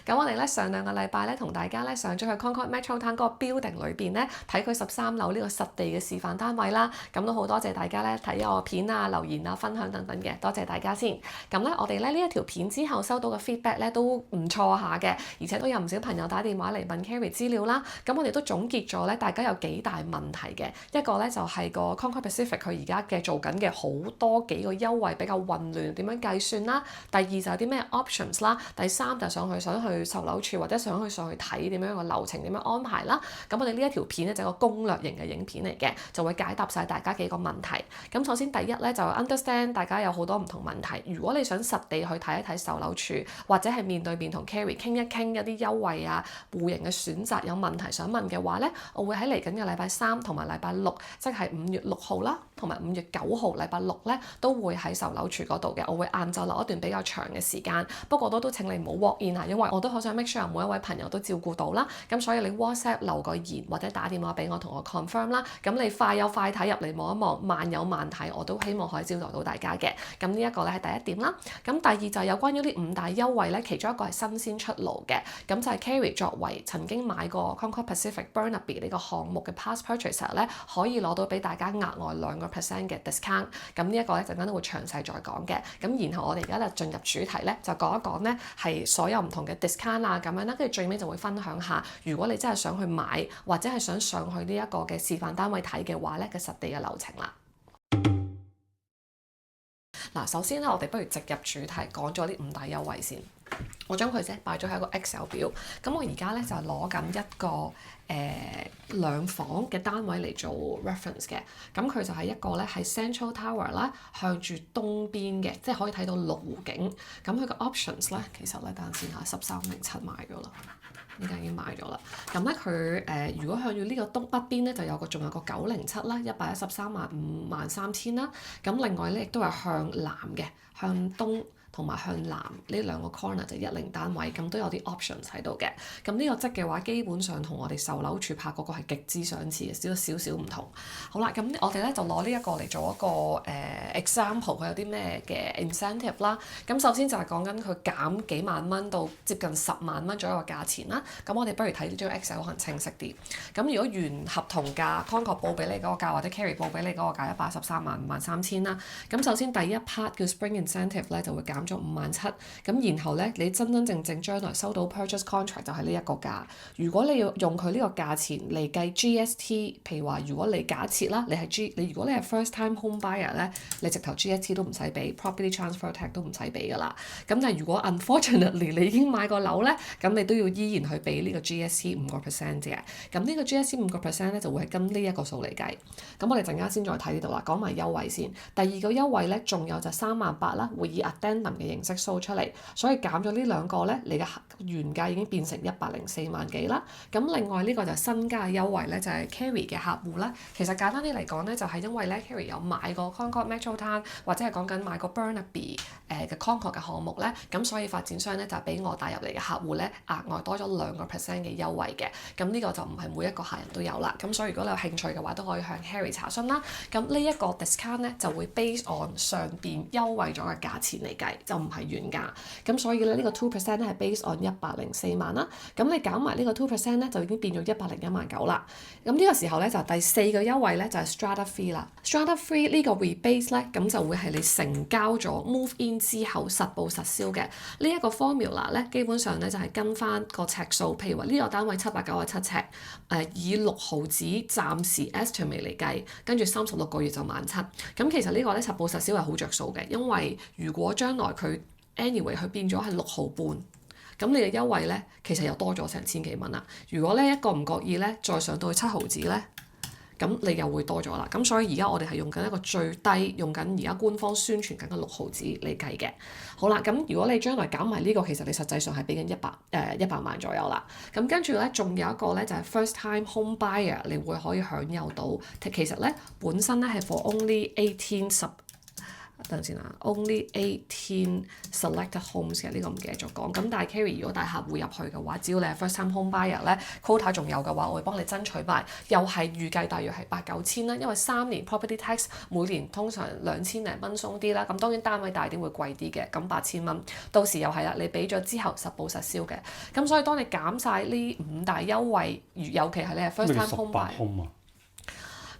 咁我哋咧上2個禮拜咧同大家咧上咗去 Concord Metrotown 嗰個 building 裏邊咧睇佢13樓呢個實地嘅示範單位啦。咁都好多謝大家咧睇我片啊、留言啊、分享等等嘅，多謝大家先。咁咧我哋咧呢一條片之後收到嘅 feedback 咧都唔錯下嘅，而且都有唔少朋友打電話嚟問 Carrie 資料啦。咁我哋都總結咗咧大家有幾大問題嘅，一個咧就係個 Concord Pacific 佢而家嘅做緊嘅好多幾個優惠比較混亂，點樣計算啦？第二就有啲咩 options 啦？第三就想去售樓處或者上去睇點樣個流程點樣安排啦。咁我哋呢一條片咧就係個攻略型嘅影片嚟嘅，就會解答晒大家幾個問題。咁首先第一咧就 understand 大家有好多唔同問題。如果你想實地去睇一睇售樓處，或者係面對面同 Carrie 傾一傾一啲優惠啊、戶型嘅選擇有問題想問嘅話咧，我會喺嚟緊嘅禮拜3同埋禮拜6，即係5月6號啦，同埋5月9號禮拜6咧都會喺售樓處嗰度嘅。我會晏晝留一段比較長嘅時間，不過都請你唔好 walk in 啊，因為我都好想 make sure 每一位朋友都照顧到啦。咁所以你 WhatsApp 留個言或者打電話俾我同我 confirm 啦。咁你快有快睇入嚟望一望，慢有慢睇，我都希望可以招待到大家嘅。咁呢一個咧係第一點啦。咁第二就係有關於呢5大優惠咧，其中一個係新鮮出爐嘅。咁就係 Carrie 作為曾經買過 Concord Pacific Burnaby 呢個項目嘅 past purchaser 咧，可以攞到俾大家額外2% 嘅 discount。咁呢一個咧陣間都會詳細再講嘅。咁然後我哋而家就進入主題咧，就講一講咧係所有唔同嘅 discount 啊咁樣啦，跟住最尾就會分享下，如果你真係想去買或者係想上去呢一個嘅示範單位睇嘅話咧嘅實地嘅流程啦。嗱，首先咧，我哋不如直入主題，講咗呢5大優惠先。我將佢啫擺咗喺個 Excel 表。咁我而家咧就攞緊一個2房嘅單位嚟做 reference 嘅。咁佢就係一個咧係 Central Tower 啦，向住東邊嘅，即係可以睇到鹿湖景。咁佢個 options 咧，其實咧等陣先嚇，1307買咗啦。依家已經買咗啦，咁咧佢如果向住呢個東北邊咧，就仲有個907啦，1133000啦。咁另外咧亦都係向南嘅，向東同埋向南呢2個 corner 就10單位，咁都有啲 options 喺度嘅。咁呢個則嘅話，基本上同我哋售樓處拍嗰個係極之相似嘅，只有少少唔同。好啦，咁我哋咧就攞呢一個嚟做一個example，佢有啲咩嘅 incentive 啦。咁首先就係講緊佢減幾萬蚊到接近10萬蚊左右嘅價錢啦。咁我哋不如睇呢張 Excel 可能清晰啲。咁如果原合同價 Concord 報俾你嗰個價，或者 Carrie 報俾你嗰個價1135030啦。咁首先第一 part 叫 Spring Incentive 咧就會減咗57000，咁然後咧你真正將來收到 purchase contract 就係呢一個價。如果你要用佢呢個價錢嚟計 GST， 譬如話如果你假設啦，如果你係 first time home buyer 咧，你直頭 GST 都唔使俾 property transfer tax 都唔使俾噶啦。咁但係如果 unfortunately 你已經買過樓咧，咁你都要依然去俾呢個 GST 5% 嘅。咁呢個 GST 5% 咧就會係跟呢一個數嚟計。咁我哋陣間先再睇呢度啦，講埋優惠先。第二個優惠咧，仲有就38000啦，會以 addendum 嘅形式 show 出嚟，所以減咗呢2個咧，你嘅原價已經變成104萬幾啦。咁另外呢個就係新加嘅優惠咧，就係 Carrie 嘅客戶啦。其實簡單啲嚟講咧，就係因為咧 Carrie 有買過 Concord Metrotown 或者係講緊買過 Burnaby 嘅 Concord 嘅項目咧，咁所以發展商咧就俾我帶入嚟嘅客戶咧額外多咗2% 嘅優惠嘅。咁呢個就唔係每一個客人都有啦。咁所以如果你有興趣嘅話，都可以向 Carrie 查詢啦。咁呢一個 discount 咧就會 based on 上邊優惠咗嘅價錢嚟計，就唔係原價。咁所以咧呢個 2% 咧係 based on 104萬啦。咁你減埋呢個 2% 咧就已經變咗101萬9啦。咁呢個時候咧就第4個優惠咧就係 Strata Free 啦。Strata Free 呢個 rebate 咧咁就會係你成交咗 move in 之後實報實銷嘅。呢一個 formula 咧基本上咧就係跟翻個尺數，譬如話呢個單位797尺，以6毫紙暫時 estimate 嚟計，跟住36個月就17000。咁其實呢個咧實報實銷係好着數嘅，因為如果將來佢 anyway 佢變咗係6毫半，咁你嘅優惠咧其實又多咗成1000幾蚊啦。如果咧一個唔覺意咧再上到去7毫紙咧，咁你又會多咗啦。咁所以而家我哋係用緊一個最低，用緊而家官方宣傳緊嘅6毫紙嚟計嘅。好啦，咁如果你將來減埋呢個，其實你實際上係俾緊100萬左右啦。咁跟住咧仲有一個咧就係 first time home buyer， 你會可以享有到，其實咧本身咧係 for only 等陣先啊 ，only 18 selected homes 嘅呢個唔記得咗講。咁但係 Kerry 如果帶客戶入去嘅話，只要你係 first time home buyer 咧 ，quota 仲有嘅話，我會幫你爭取埋，又係預計大約係8-9千啦。因為3年 property tax 每年通常2000零蚊鬆啲啦。咁當然單位大啲會貴啲嘅，咁8000蚊。到時又係啦，你俾咗之後實報實銷嘅。咁所以當你減晒呢5大優惠，尤其係你係 first time home buyer，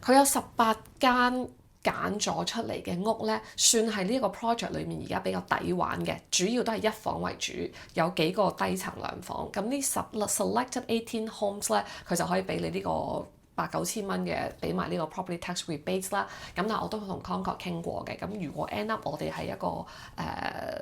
佢有18間。揀咗出嚟嘅屋咧，算係呢個 project 裏面而家比較抵玩嘅，主要都係一房為主，有幾個低層兩房。咁呢selected 18 homes 咧，佢就可以俾你呢個8-9千蚊嘅，俾埋呢個 property tax rebate 啦。咁但係我都同 Concord 傾過嘅。咁如果 end up 我哋係一個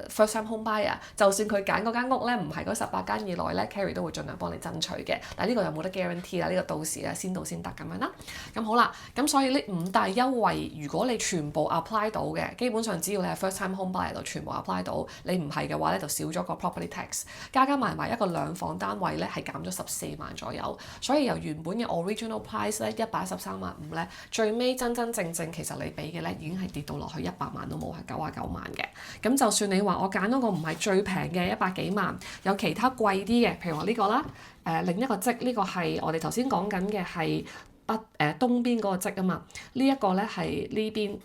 first time home buyer，就算佢揀嗰間屋咧唔係嗰18間以內咧 Kerry 都會盡量幫你爭取嘅。但係呢個又冇得 guarantee 啦，呢個到時咧先到先得咁樣啦。咁好啦，咁所以呢5大優惠如果你全部 apply 到嘅，基本上只要你係 first time home buyer 就全部 apply 到。你唔係嘅話咧就少咗個 property tax， 加埋埋一個2房單位咧係減咗14萬左右。所以由原本嘅 original price 咧113.5萬咧，最尾真正其實你俾嘅咧已經係跌到落去100萬都冇，係99萬嘅。咁就算你話我揀嗰個唔係最平嘅100幾萬，有其他貴啲嘅，譬如話呢個啦，另一個積呢個係我哋頭先講緊嘅係東邊嗰個積啊嘛，呢一個咧係呢邊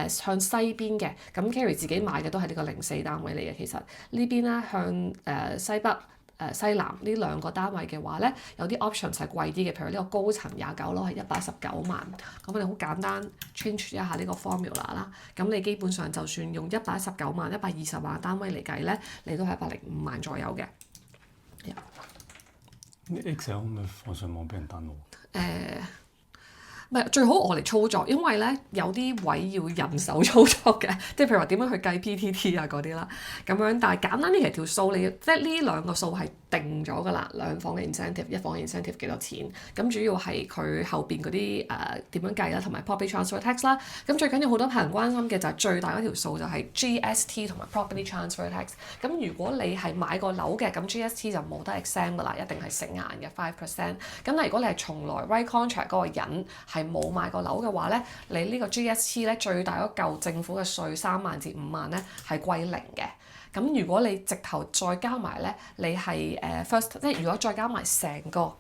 向西邊嘅。咁 Kerry 自己買嘅都係呢個04單位嚟嘅。其實呢邊咧向西北。西南呢2個單位嘅話咧，有啲 options 係貴啲嘅，譬如呢個高層29樓係119萬。咁我哋好簡單 change 一下呢個 formula 啦。咁你基本上就算用119萬、120萬單位嚟計咧，你都係105萬左右嘅。Excel 可唔可以放上網俾人 download？唔係最好我嚟操作，因為咧有啲位要人手操作嘅，即係譬如話點樣去計 PTT 啊嗰啲啦，咁樣。但係簡單啲，其實條數你即係呢2個數係定咗㗎啦，2房嘅 incentive， 1房嘅 incentive 幾多錢？咁主要係佢後邊嗰啲點樣計啦，同埋 property transfer tax 啦。咁最緊要好多客人關心嘅就係最大嗰條數就係 GST 同埋 property transfer tax。咁如果你係買個樓嘅，咁 GST 就冇得 exempt 㗎啦，一定係食硬嘅 5%。咁但係如果你係從來 write contract 嗰個人係冇買過樓嘅話咧，你呢個 GST 咧最大嗰嚿政府嘅稅3萬至5萬咧係歸零嘅。咁如果你直頭再加埋咧，你係first 即係如果再加埋成個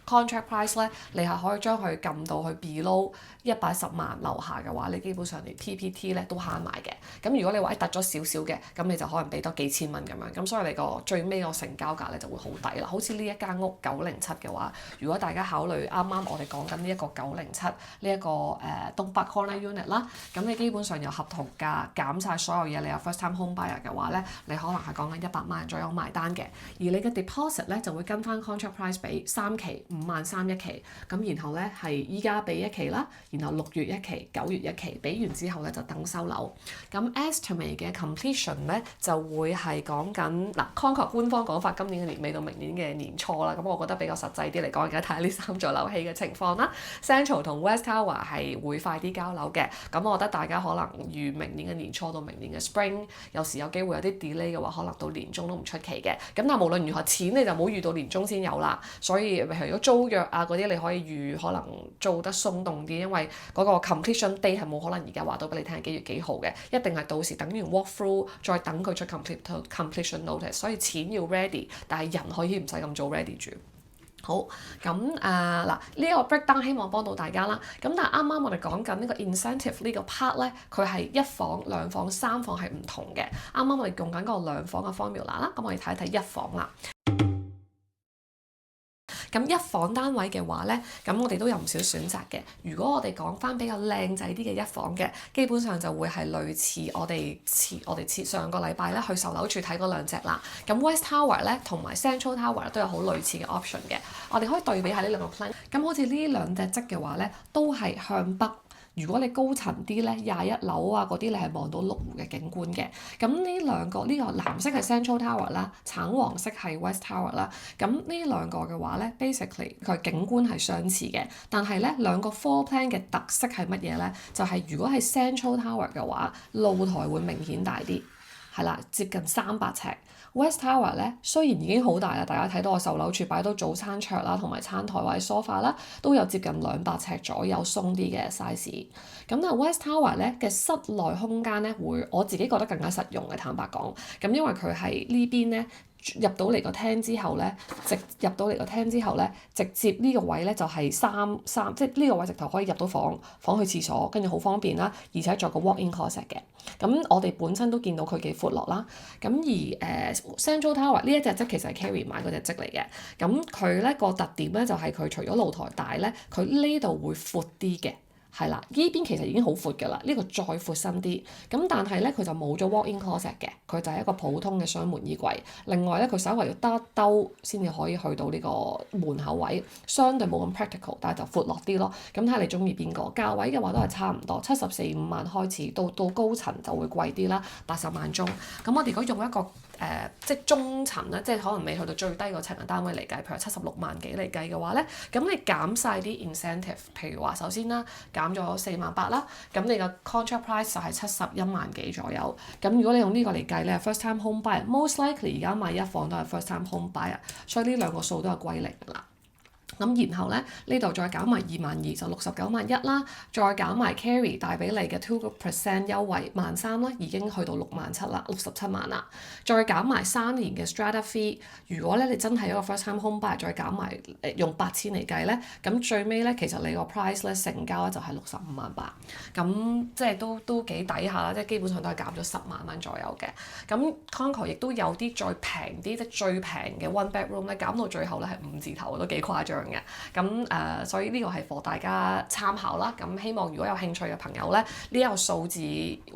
contract price 咧，你係可以將佢撳到去 below 110萬樓下嘅話，你基本上連 PPT 咧都慳埋嘅。咁如果你話突咗少少嘅，咁你就可能俾多幾千蚊咁樣。咁所以你個最尾個成交價咧就會好抵啦。好似呢一間屋907嘅話，如果大家考慮啱啱我哋講緊呢一個907呢一個東北 corner unit 啦，咁你基本上有合同價減晒所有嘢，你有 first time home buyer 嘅話咧，你可能係講緊100萬左右埋單嘅。而你嘅 deposit 咧就會跟翻 contract price 俾3期53000一期，咁然後咧係依家俾1期啦。然後6月1期、9月1期，俾完之後咧就等收樓。咁 estimate 嘅 completion 咧就會係講緊嗱 Concord 官方講法，今年嘅年尾到明年嘅年初啦。咁我覺得比較實際啲嚟講，而家睇下呢3座樓起嘅情況啦。Central 同 West Tower 係會快啲交樓嘅。咁我覺得大家可能預明年嘅年初到明年嘅 spring， 有時有機會有啲 delay 嘅話，可能到年中都唔出奇嘅。咁但係無論如何，錢你就冇預到年中先有啦。所以譬如如果租約啊嗰啲，你可以預可能做得鬆動啲，因為嗰個 completion date 係冇可能而家話到俾你聽係幾月幾號嘅，一定係到時等完 walk through 再等佢出 completion notice， 所以錢要 ready， 但係人可以唔使咁早 ready 住。好，咁嗱呢個 breakdown 希望幫到大家啦。咁但係啱啱我哋講緊呢個 incentive 呢個 part 咧，佢係1房、2房、3房係唔同嘅。啱啱我哋用緊嗰個2房嘅 formula 啦，咁我哋睇一睇1房啦。咁1房單位嘅話咧，咁我哋都有唔少選擇嘅。如果我哋講翻比較靚仔啲嘅1房嘅，基本上就會係類似我哋上個禮拜咧去售樓處睇嗰2隻啦。咁 West Tower 咧同埋 Central Tower 都有好類似嘅 option 嘅。我哋可以對比下呢2個 plan。咁好似呢2隻積嘅話咧，都係向北。如果你高層啲咧，21樓啊嗰啲，你係望到麓湖嘅景觀嘅。咁呢2個呢個藍色係 Central Tower 啦，橙黃色係 West Tower 啦。咁呢2個嘅話咧 ，basically 佢景觀係相似嘅，但係咧2個 floor plan 嘅特色係乜嘢咧？就係如果係 Central Tower 嘅話，露台會明顯大啲。係啦，接近300尺 West Tower 咧雖然已經好大啦，大家睇到我售樓處擺到早餐桌啦，同埋餐台或者 sofa 啦，都有接近200尺左右鬆啲嘅 size。咁但係 West Tower 咧嘅室內空間咧，會我自己覺得更加實用嘅，坦白講。咁因為佢係呢邊咧。入到嚟個廳之後咧，直接呢個位咧就係三，即係呢個位直頭可以入到房去廁所，跟住好方便啦，而且仲有個 walk-in closet 嘅。咁我哋本身都見到佢幾闊落啦。咁而Central Tower 呢一隻則其實係 Carrie 買嗰隻則嚟嘅。咁佢咧個特點咧就係佢除咗露台大咧，佢呢度會闊啲嘅。係啦，呢邊其實已經好闊㗎啦，呢個再闊身啲。咁但係咧，佢就冇咗 walk-in closet 嘅，佢就係一個普通嘅雙門衣櫃。另外咧，佢稍微要得兜先至可以去到呢個門口位，相對冇咁 practical，但係就闊落啲咯。咁睇下你中意邊個？價位嘅話都係差唔多，74-5萬開始，到高層就會貴啲啦，80萬中。咁我哋如果用一個即係中層咧，即係可能未去到最低個層嘅單位嚟計，譬如76萬幾嚟計嘅話咧，咁你減晒啲 incentive，譬如話首先啦，減咗48000啦，咁你個 contract price 就係71萬幾左右。咁如果你用呢個嚟計咧，first time home buyer，most likely 而家買一房都係 first time home buyer，所以呢兩個數都係歸零㗎啦。咁然後咧，呢度再減埋22000就69萬1啦，再減埋 Carrie 帶俾你嘅 2% 優惠13000啦，已經去到67000啦，67萬啦。再減埋3年嘅 strata fee， 如果咧你真係一個 first time home buyer，再減埋用8000嚟計咧，咁最尾咧其實你個 price 咧成交咧就係65萬8，咁即係都幾抵下啦，即係基本上都係減咗10萬蚊左右嘅。咁 Concord 亦都有啲再平啲，即係最平嘅 one bedroom 咧，減到最後咧係5字頭，都幾誇張嘅。咁所以呢個係畀大家參考啦。咁希望如果有興趣嘅朋友咧，呢一個數字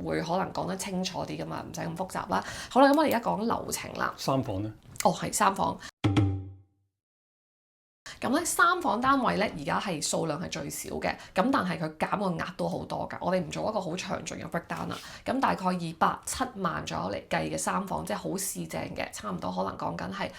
會可能講得清楚啲㗎嘛，唔使咁複雜啦。好啦，咁我哋而家講流程啦。3房咧？哦，係3房。咁咧3房單位咧，而家係數量係最少嘅，咁但係佢減個額都好多㗎。我哋唔做一個好詳盡嘅 breakdown 啦。咁大概207萬左右嚟計嘅3房，即係好市正嘅，差唔多可能講緊係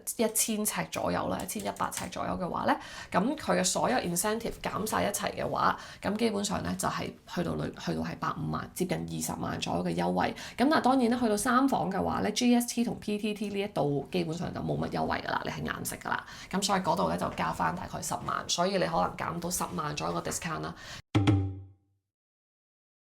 1000尺左右啦，1100尺左右嘅話咧，咁佢嘅所有 incentive 減晒一齊嘅話，咁基本上咧就係去到係85萬，接近20萬左右嘅優惠。咁但係當然咧，去到3房嘅話咧，GST 同 PTT 呢一度基本上就冇乜優惠㗎啦，你係硬食㗎啦。咁所以嗰度咧就加翻大概10萬，所以你可能減到10萬左右個 discount 啦。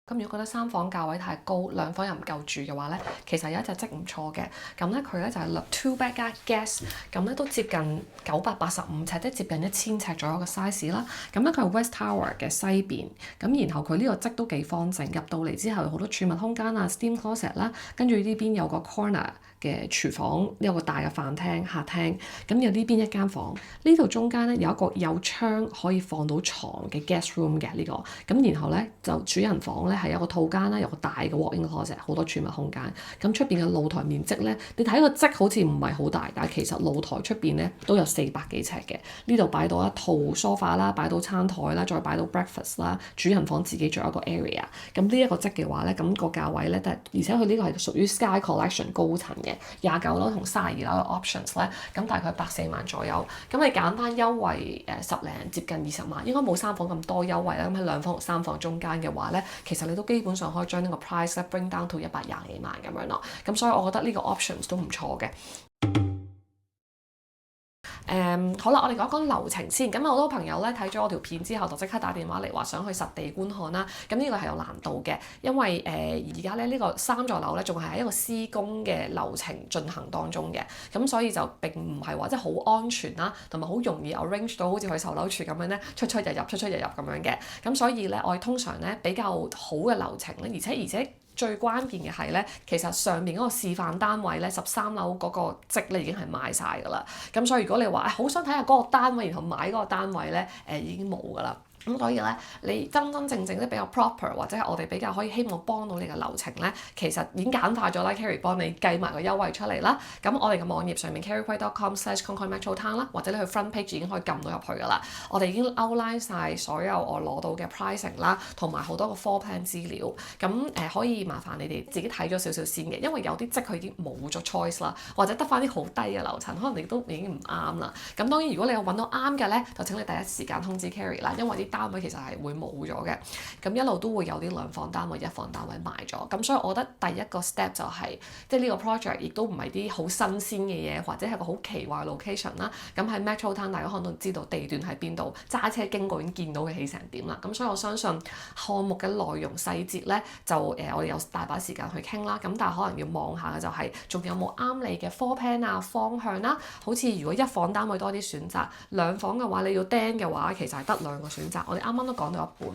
咁如果覺得3房價位太高，2房又唔夠住嘅話咧，其實有一隻則唔錯嘅。咁咧佢咧就係 two bed 加 guest， 咁咧都接近985尺，即係接近1000尺左右嘅 size 啦。咁咧佢係 West Tower 嘅西邊，咁然後佢呢個則都幾方正，入到嚟之後有好多儲物空間啊 ，steam closet 啦，跟住呢邊有個 corner嘅廚房，有個大嘅飯廳、客廳，咁有呢邊一間房，呢度中間咧有一個有窗可以放到床嘅 guest room 嘅呢個，咁然後咧就主人房咧係有個套間啦，有個大嘅 walk-in closet， 好多儲物空間。咁出邊嘅露台面積咧，你睇個則好似唔係好大，但係其實露台出邊咧都有400幾尺嘅。呢度擺到一套 sofa 啦，擺到餐台啦，再擺到 breakfast 啦，主人房自己仲有一個 area。咁呢一個則嘅話咧，咁個價位咧，而且佢呢個係屬於 Sky Collection 高層嘅。29樓同32樓嘅 options 咧，咁大概84萬左右。咁你揀翻優惠10零接近20萬，應該冇3房咁多優惠啦。咁喺2房同3房中間嘅話咧，其實你都基本上可以將呢個 price 咧 bring down to 120幾萬咁樣咯。咁所以我覺得呢個 options 都唔錯嘅。好啦，我哋講講流程先。咁好多朋友咧睇咗我條片之後，就即刻打電話嚟話想去實地觀看啦。咁呢個係有難度嘅，因為而家咧呢個3座樓咧仲係喺一個施工嘅流程進行當中嘅，咁所以就並唔係話即係好安全啦，同埋好容易 arrange 到好似去售樓處咁樣咧出入咁樣嘅。咁所以咧我哋通常咧比較好嘅流程咧，而且最關鍵嘅係咧，其實上面嗰個示範單位咧，13樓嗰個則咧已經係賣晒㗎啦。咁所以如果你話好想睇下嗰個單位，然後買嗰個單位咧，已經冇㗎啦。咁所以咧，你真正即比較 proper 或者係我哋比較可以希望幫到你嘅流程咧，其實已經簡化咗啦。Carrie 幫你計埋個優惠出嚟啦。咁我哋嘅網頁上面 carriequay.com/concordmetrotown 啦，或者你去 front page 已經可以撳到入去㗎啦。我哋已經 outline 晒所有我攞到嘅 pricing 啦，同埋好多個 floor plan 資料。咁可以麻煩你哋自己睇咗少少先嘅，因為有啲則佢已經冇咗 choice 啦，或者得翻啲好低嘅樓層，可能你都已經唔啱啦。咁當然如果你有揾到啱嘅咧，就請你第一時間通知 Carrie 啦，因為啲單位其實係會冇咗嘅，咁一路都會有啲兩房單位、一房單位賣咗，咁所以我覺得第一個 step 就係即係呢個 project 亦都唔係啲好新鮮嘅嘢，或者係個好奇怪 location 啦。咁喺 Metro Town 大家可能都知道地段喺邊度，揸車經過已經見到佢起成點啦。咁所以我相信項目嘅內容細節咧就我哋有大把時間去傾啦。咁但係可能要望下嘅就係仲有冇啱你嘅 floor plan 啊、方向啦。好似如果一房單位多啲選擇，兩房嘅話你要釘嘅話，其實係得兩個選擇。我哋啱啱都講到一半。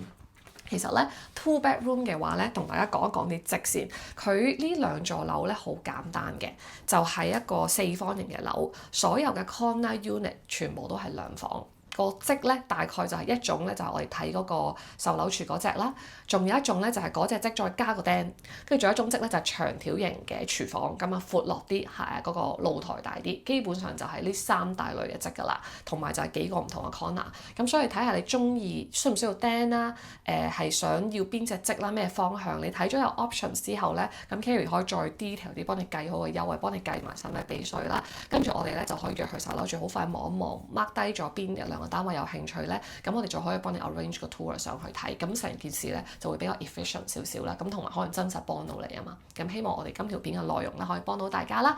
其實咧 two bedroom 嘅話咧，同大家講一講啲則先。佢呢兩座樓咧好簡單嘅，就係一個四方形嘅樓，所有嘅 corner unit 全部都係兩房。個則咧大概就係一種咧，就係我哋睇嗰個售樓處嗰隻啦，仲有一種咧就係嗰隻則再加個釘，跟住仲有一種則咧就係長條形嘅廚房，咁啊闊落啲，係嗰個露台大啲，基本上就係呢三大類嘅則㗎啦，同埋就係幾個唔同嘅 corner，咁所以睇下你中意需唔需要釘啦，係想要邊隻則啦，咩方向，你睇咗有 options 之後咧，咁 Kerry 可以再 detail 啲幫你計好個優惠，幫你計埋曬咩避稅啦，跟住我哋咧就可以約佢售樓處，好快望一望 mark 低咗邊一兩個單位有興趣咧，咁我哋就可以幫你 arrange 個 tour 上去睇，咁成件事咧就會比較 efficient 少少啦，咁同埋可能真實幫到你啊嘛，咁希望我哋今條片嘅內容咧可以幫到大家啦。